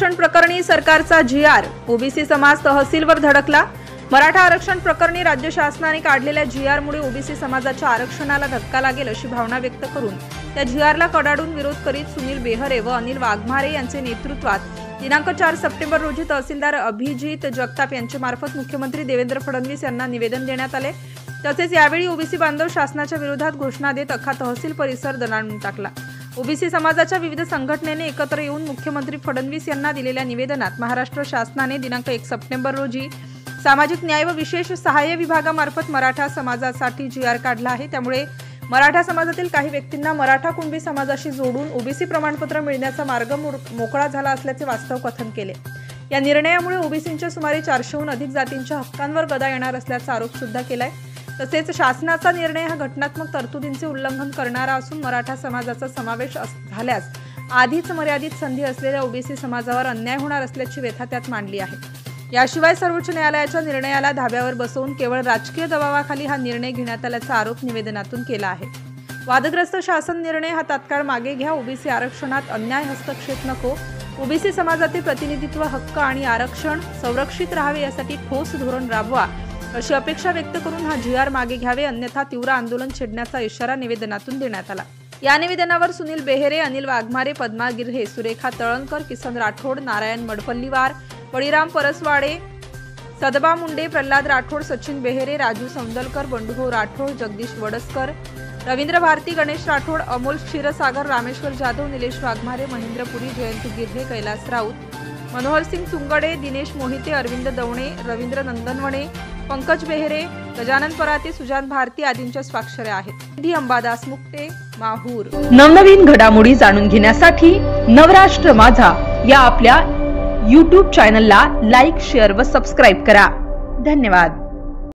आरक्षण प्रकरणी सरकारचा जी.आर. ओबीसी समाज तहसीलवर धडकला। मराठा आरक्षण प्रकरणी राज्य शासनाने काढलेल्या जी.आर.मुळे ओबीसी समाजाच्या आरक्षणाला धक्का लागेल अशी भावना व्यक्त करून त्या जी.आर.ला कडाडून विरोध करीत सुनील बेहरे व अनिल वाघमारे यांचे नेतृत्वात दिनांक 4 सप्टेंबर रोजी तहसीलदार अभिजित जगताप यांच्या मार्फत मुख्यमंत्री देवेंद्र फडणवीस यांना निवेदन देण्यात आले। तसेच यावेळी ओबीसी बांधव शासनाच्या विरोधात घोषणा देत अख्खा तहसील परिसर दणाणून टाकला। ओबीसी समाजाच्या विविध संघटनेने एकत्र येऊन मुख्यमंत्री फडणवीस यांना दिलेल्या निवेदनात महाराष्ट्र शासनाने दिनांक 1 सप्टेंबर रोजी सामाजिक न्याय व विशेष सहाय्य विभागामार्फत मराठा समाजासाठी जी.आर. काढला आहे। त्यामुळे मराठा समाजातील काही व्यक्तींना मराठा कुणबी समाजाशी जोडून ओबीसी प्रमाणपत्र मिळण्याचा मार्ग मोकळा झाला असल्याचे वास्तव कथन केले। या निर्णयामुळे ओबीसींच्या सुमारे 400हून अधिक जातींच्या हक्कांवर गदा येणार असल्याचा आरोप सुद्धा केलाय। तसेच शासनाचा निर्णय हा घटनात्मक तरतुदींचे उल्लंघन करणारा असून मराठा समाजाचा समावेश झाल्यास आधीच मर्यादित संधी असलेल्या ओबीसी समाजावर अन्याय होणार असल्याची व्यथा त्यात मांडली आहे। याशिवाय सर्वोच्च न्यायालयाच्या निर्णयाला धाब्यावर बसवून केवळ राजकीय दबावाखाली हा निर्णय घेण्यात आल्याचा आरोप निवेदनातून केला आहे। वादग्रस्त शासन निर्णय हा तात्काळ मागे घ्या। ओबीसी आरक्षणात अन्याय हस्तक्षेप नको। ओबीसी समाजातील प्रतिनिधित्व हक्क आणि आरक्षण संरक्षित राहावे यासाठी ठोस धोरण राबवा अशी अपेक्षा व्यक्त करून हा जी.आर. मागे घ्यावे, अन्यथा तीव्र आंदोलन छेडण्याचा इशारा निवेदनातून देण्यात आला। या निवेदनावर सुनील बेहरे, अनिल वाघमारे, पद्मा गिर्हे, सुरेखा तळणकर, किसन राठोड, नारायण मडपल्लीवार, बळीराम परसवाडे, सदबा मुंडे, प्रल्हाद राठोड, सचिन बेहरे, राजू सौंदलकर, बंडूभाऊ राठोड, जगदीश वडसकर, रवींद्र भारती, गणेश राठोड, अमोल क्षीरसागर, रामेश्वर जाधव, निलेश वाघमारे, महेंद्र पुरी, जयंती गिर्हे, कैलास राऊत, मनोहर सिंग चुंगडे, दिनेश मोहिते, अरविंद दवणे, रवींद्र नंदनवणे, पंकज बेहरे, गजानन पराते, सुजान भारती आदींच्या स्वाक्षऱ्या आहेत। अंबादास मुक्ते, माहूर। नवनवीन घडामोडी जाणून घेण्यासाठी नवराष्ट्र माझा या आपल्या YouTube चॅनलला लाईक, शेअर व सबस्क्राईब करा। धन्यवाद।